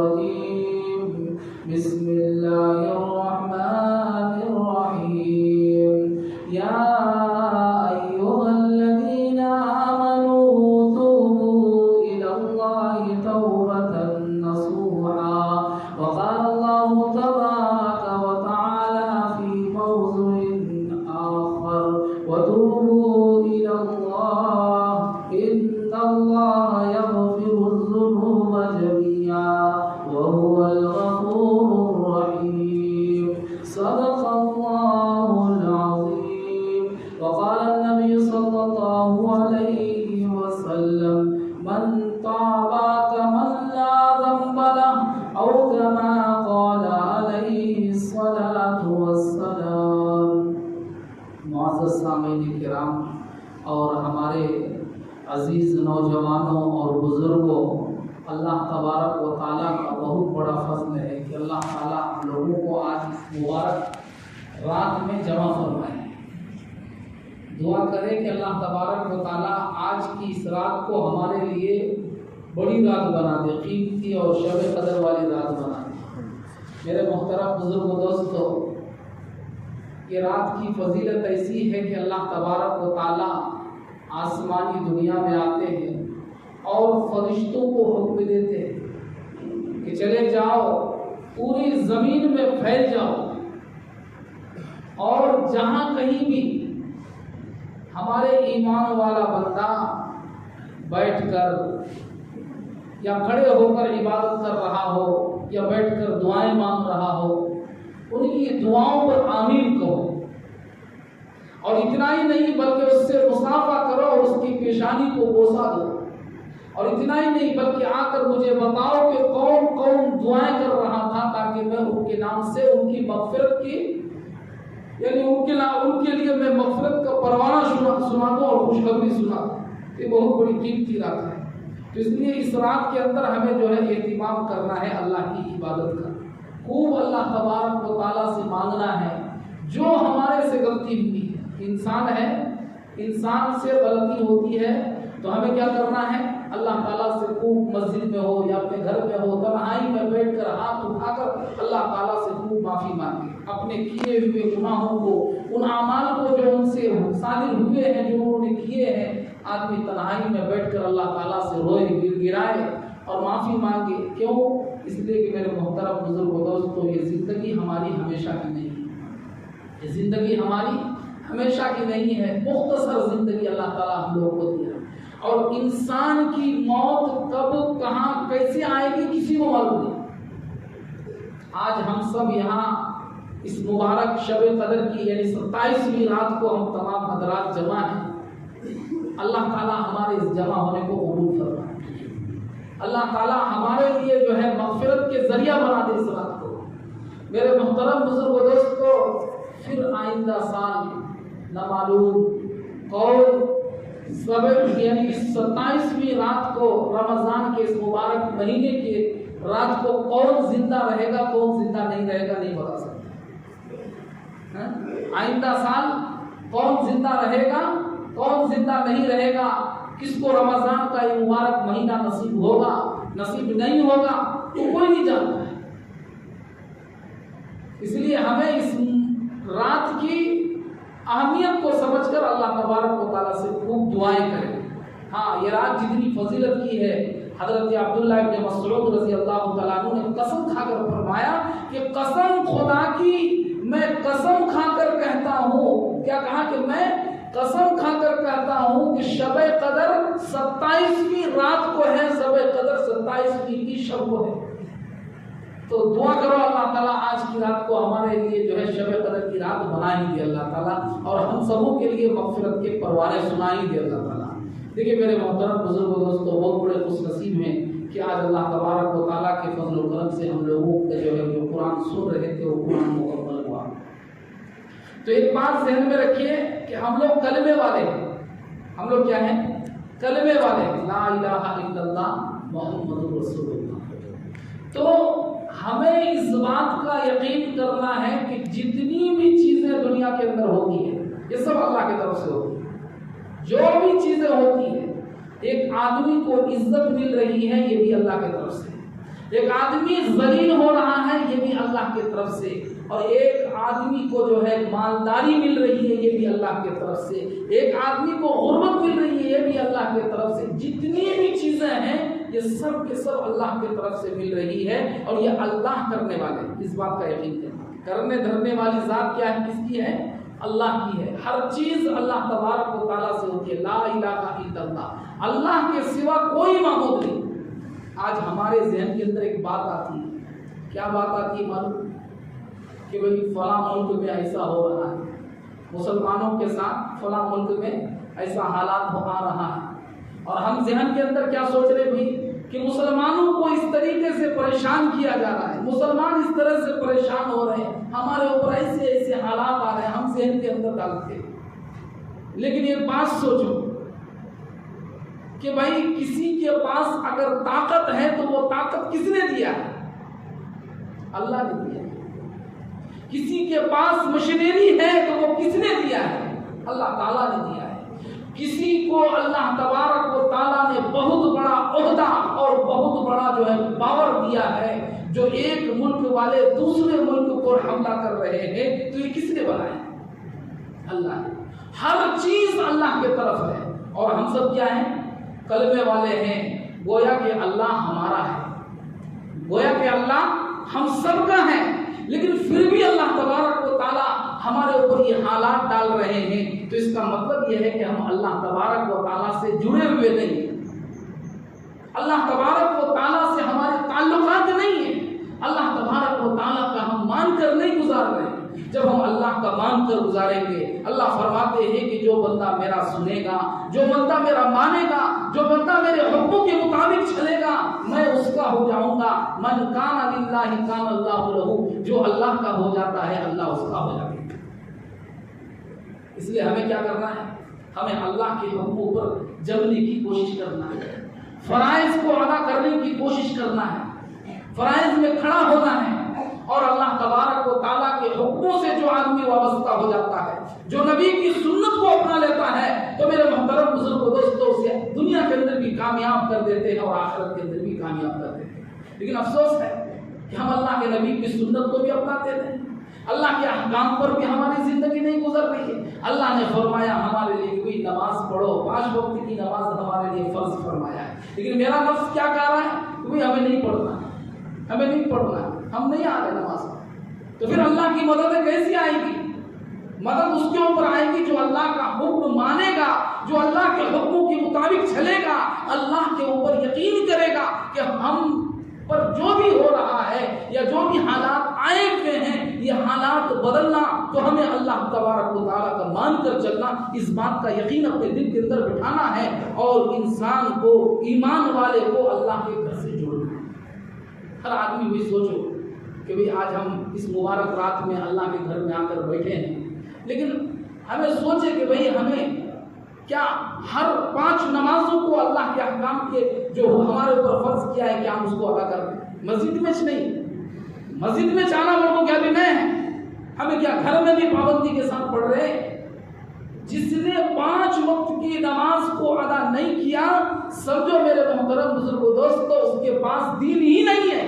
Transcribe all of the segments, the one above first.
الرجيم بسم الله الرحمن الرحيم يا أيها الذين آمنوا توبوا إلى الله توبة نصوحا وقال الله تبارك وتعالى في موضوع آخر وتوبوا إلى الله إن الله يغفر الذنوب جميعا وهو الغفور الرحيم صدق الله العظيم. وقال النبي صلى الله عليه وسلم من تاب كمن لا ذنب له أو كما قال عليه الصلاة والسلام. معزز سامعین کرام اور ہمارے عزیز نوجوانوں اور بزرگوں، اللہ تبارک و تعالیٰ کا بہت بڑا فضل ہے کہ اللہ تعالیٰ ہم لوگوں کو آج اس مبارک رات میں جمع فرمائے. دعا کریں کہ اللہ تبارک و تعالیٰ آج کی اس رات کو ہمارے لیے بڑی رات بنا دے، قیمتی اور شب قدر والی رات بنا دے. میرے محترم بزرگ و دوستو، یہ رات کی فضیلت ایسی ہے کہ اللہ تبارک و تعالیٰ آسمانی دنیا میں آتے ہیں اور فرشتوں کو حکم دیتے ہیں کہ چلے جاؤ، پوری زمین میں پھیل جاؤ، اور جہاں کہیں بھی ہمارے ایمان والا بندہ بیٹھ کر یا کھڑے ہو کر عبادت کر رہا ہو یا بیٹھ کر دعائیں مانگ رہا ہو، ان کی دعاؤں پر آمین کہو. اور اتنا ہی نہیں بلکہ اس سے مصافحہ کرو اور اس کی پیشانی کو بوسہ دو. اور اتنا ہی نہیں بلکہ آ کر مجھے بتاؤ کہ کون کون دعائیں کر رہا تھا، تاکہ میں ان کے نام سے ان کی مغفرت کی، یعنی ان کے لیے میں مغفرت کا پروانہ سنا دوں اور خوشخبری سنا دوں. یہ بہت بڑی قیمتی رات ہے. تو اس لیے اس رات کے اندر ہمیں جو ہے اہتمام کرنا ہے اللہ کی عبادت کا. خوب اللہ تبارک و تعالیٰ سے مانگنا ہے جو ہمارے سے غلطی ہوئی ہے. انسان ہے، انسان سے غلطی ہوتی ہے تو ہمیں کیا کرنا ہے؟ اللہ تعالیٰ سے خوب مسجد میں ہو یا اپنے گھر میں ہو، تنہائی میں بیٹھ کر ہاتھ اٹھا کر اللہ تعالیٰ سے خوب معافی مانگے. اپنے کیے ہوئے گناہوں کو، ان اعمال کو جو ان سے صادر ہوئے ہیں، جو انہوں نے کیے ہیں، آدمی تنہائی میں بیٹھ کر اللہ تعالیٰ سے روئے، گرائے اور معافی مانگے. کیوں؟ اس لیے کہ میرے محترم بزرگ و دوستو، یہ زندگی ہماری ہمیشہ کی نہیں ہے. یہ زندگی ہماری ہمیشہ کی نہیں ہے. مختصر زندگی اللہ تعالیٰ ہم لوگوں کو دیا، اور انسان کی موت کب، کہاں، کیسے آئے گی کسی کو معلوم نہیں. آج ہم سب یہاں اس مبارک شب قدر کی یعنی 27ویں رات کو ہم تمام حضرات جمع ہیں. اللہ تعالیٰ ہمارے اس جمع ہونے کو قبول فرمائے. اللہ تعالیٰ ہمارے لیے جو ہے مغفرت کے ذریعہ بنا دے اس رات کو. میرے محترم بزرگ و دوستو، پھر آئندہ سال نہ معلوم کون یعنی 27ویں رات کو، رمضان کے اس مبارک مہینے کے رات کو کون زندہ رہے گا، کون زندہ نہیں رہے گا، نہیں بتا سکتا. آئندہ سال کون زندہ رہے گا، کون زندہ نہیں رہے گا، کس کو رمضان کا یہ مبارک مہینہ نصیب ہوگا، نصیب نہیں ہوگا، تو کوئی نہیں جانتا ہے. اس لیے ہمیں اس رات کی اہمیت کو سمجھ کر اللہ تبارک و تعالیٰ سے خوب دعائیں کریں. ہاں، یہ رات جتنی فضیلت کی ہے، حضرت عبداللہ ابن مسعود رضی اللہ تعالیٰ عنہ نے قسم کھا کر فرمایا کہ قسم خدا کی، میں قسم کھا کر کہتا ہوں. کیا کہا؟ کہ میں قسم کھا کر کہتا ہوں کہ شب قدر 27ویں رات کو ہے، شب قدر 27ویں کی شب کو ہے. تو دعا کرو اللہ تعالیٰ آج کی رات کو ہمارے لیے جو ہے شب قدر کی رات بنا ہی دے اللہ تعالیٰ، اور ہم سبوں کے لیے مغفرت کے پروانے سنا ہی دے اللہ تعالیٰ. دیکھیے میرے محترم بزرگ و دوستو، بہت بڑے خوش نصیب ہیں کہ آج اللہ تبارک و تعالیٰ کے فضل و کرم سے ہم لوگوں کے جو ہے جو قرآن سن رہے تھے وہ قرآن مکمل ہوا. تو ایک بات ذہن میں رکھیے کہ ہم لوگ کلمے والے ہیں. ہم لوگ کیا ہیں؟ کلمے والے ہیں. لا الہ الا اللہ محمد رسول اللہ. تو ہمیں اس بات کا یقین کرنا ہے کہ جتنی بھی چیزیں دنیا کے اندر ہوتی ہیں یہ سب اللہ کی طرف سے ہوتی ہیں. جو بھی چیزیں ہوتی ہیں، ایک آدمی کو عزت مل رہی ہے یہ بھی اللہ کی طرف سے. ایک آدمی ذلیل ہو رہا ہے یہ بھی اللہ کی طرف سے، اور ایک آدمی کو جو ہے مالداری مل رہی ہے یہ بھی اللہ کی طرف سے، ایک آدمی کو غربت مل رہی ہے یہ بھی اللہ کی طرف سے۔ جتنی بھی چیزیں ہیں یہ سب کے سب اللہ کی طرف سے مل رہی ہے، اور یہ اللہ کرنے والے، اس بات کا یقین کرنا۔ کرنے دھرنے والی ذات کیا ہے؟ کس کی ہے؟ اللہ کی ہے۔ ہر چیز اللہ تبارک و تعالیٰ سے ہوتی ہے، لا الہ الا اللہ، اللہ کے سوا کوئی معبود نہیں۔ آج ہمارے ذہن کے اندر ایک بات آتی ہے، کیا بات آتی ہے معلوم؟ کہ بھئی فلاں ملک میں ایسا ہو رہا ہے، مسلمانوں کے ساتھ فلاں ملک میں ایسا حالات آ رہا ہے، اور ہم ذہن کے اندر کیا سوچ رہے بھئی کہ مسلمانوں کو اس طریقے سے پریشان کیا جا رہا ہے، مسلمان اس طرح سے پریشان ہو رہے ہیں، ہمارے اوپر ایسے ایسے حالات آ رہے ہیں، ہم ذہن کے اندر ڈالتے ہیں۔ لیکن ایک بات سوچو کہ بھائی کسی کے پاس اگر طاقت ہے تو وہ طاقت کس نے دیا ہے؟ اللہ نے دیا ہے۔ کسی کے پاس مشینری ہے تو وہ کس نے دیا ہے؟ اللہ تعالیٰ نے دیا ہے۔ کسی کو اللہ تبارک و تعالیٰ نے بہت بڑا عہدہ اور بہت بڑا جو ہے پاور دیا ہے، جو ایک ملک والے دوسرے ملک کو حملہ کر رہے ہیں، تو یہ کس نے بنایا؟ اللہ نے۔ ہر چیز اللہ کی طرف ہے، اور ہم سب کیا ہیں؟ کلمے والے ہیں، گویا کہ اللہ ہمارا ہے، گویا کہ اللہ ہم سب کا ہے، لیکن پھر بھی اللہ تبارک و تعالیٰ ہمارے اوپر یہ حالات ڈال رہے ہیں، تو اس کا مطلب یہ ہے کہ ہم اللہ تبارک و تعالیٰ سے جڑے ہوئے نہیں ہیں، اللہ تبارک و تعالیٰ سے ہمارے تعلقات نہیں ہیں، اللہ تبارک و تعالیٰ کا ہم مان کر نہیں گزار رہے ہیں۔ جب ہم اللہ کا مان کر گزاریں گے، اللہ فرماتے ہیں کہ جو بندہ میرا سنے گا، جو بندہ میرا مانے گا، جو بندہ میرے حکموں کے مطابق چلے گا، میں اس کا ہو جاؤں گا۔ من کان للہ کان اللہ لہ، جو اللہ کا ہو جاتا ہے اللہ اس کا ہو جاتا ہے۔ اس لیے ہمیں کیا کرنا ہے؟ ہمیں اللہ کے حکموں پر جمنے کی کوشش کرنا ہے، فرائض کو ادا کرنے کی کوشش کرنا ہے، فرائض میں کھڑا ہونا ہے، اور اللہ تبارک و تعالیٰ کے حکموں سے جو آدمی وابستہ ہو جاتا ہے، جو نبی کی سنت کو اپنا لیتا ہے، تو میرے محترم بزرگ دوستوں، اسے دنیا کے اندر بھی کامیاب کر دیتے ہیں اور آخرت کے اندر بھی کامیاب کر دیتے ہیں۔ لیکن افسوس ہے کہ ہم اللہ کے نبی کی سنت کو بھی اپناتے ہیں، اللہ کے احکام پر بھی ہماری زندگی نہیں گزر رہی ہے۔ اللہ نے فرمایا ہمارے لیے کوئی نماز پڑھو، 5 وقت کی نماز ہمارے لیے فرض فرمایا ہے، لیکن میرا نفس کیا کہہ رہا ہے؟ کوئی ہمیں نہیں پڑھنا، ہمیں نہیں پڑھنا، ہم نہیں آ رہے نماز میں۔ تو پھر اللہ کی مدد کیسی آئے گی؟ مدد اس کے اوپر آئے گی جو اللہ کا حکم مانے گا، جو اللہ کے حکموں کے مطابق چلے گا، اللہ کے اوپر یقین کرے گا کہ ہم پر جو بھی ہو رہا ہے یا جو بھی حالات آئے ہوئے ہیں، یہ حالات بدلنا تو ہمیں اللہ تبارک و تعالیٰ کا مان کر چلنا، اس بات کا یقین اپنے دل کے اندر بٹھانا ہے، اور انسان کو، ایمان والے کو اللہ کے گھر سے جوڑنا ہے۔ ہر آدمی بھی سوچو کہ بھئی آج ہم اس مبارک رات میں اللہ کے گھر میں آ کر بیٹھے ہیں، لیکن ہمیں سوچے کہ بھئی ہمیں کیا ہر 5 نمازوں کو اللہ کے احکام کے جو ہمارے اوپر فرض کیا ہے کیا ہم اس کو ادا کر دیں؟ مسجد میں نہیں، مسجد میں جانا لوگوں کیا بھی نہیں ہے، ہمیں کیا گھر میں بھی پابندی کے ساتھ پڑھ رہے ہیں؟ جس نے 5 وقت کی نماز کو ادا نہیں کیا، سمجھو میرے محترم بزرگوں دوستو، اس کے پاس دین ہی نہیں ہے،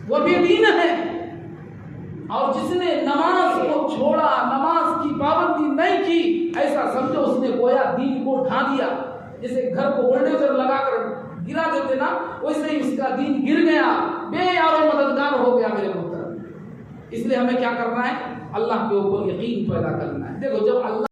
وہ بے دین ہے۔ اور جس نے نماز کو چھوڑا، نماز کی پابندی نہیں کی، ایسا سمجھو اس نے گویا دین کو ڈھا دیا، جیسے گھر کو بلڈوزر لگا کر گرا دیتے نا، ویسے ہی اس کا دین گر گیا، بے یار و مددگار ہو گیا میرے محترم۔ اس لیے ہمیں کیا کرنا ہے؟ اللہ کے اوپر یقین پیدا کرنا ہے۔ دیکھو جب اللہ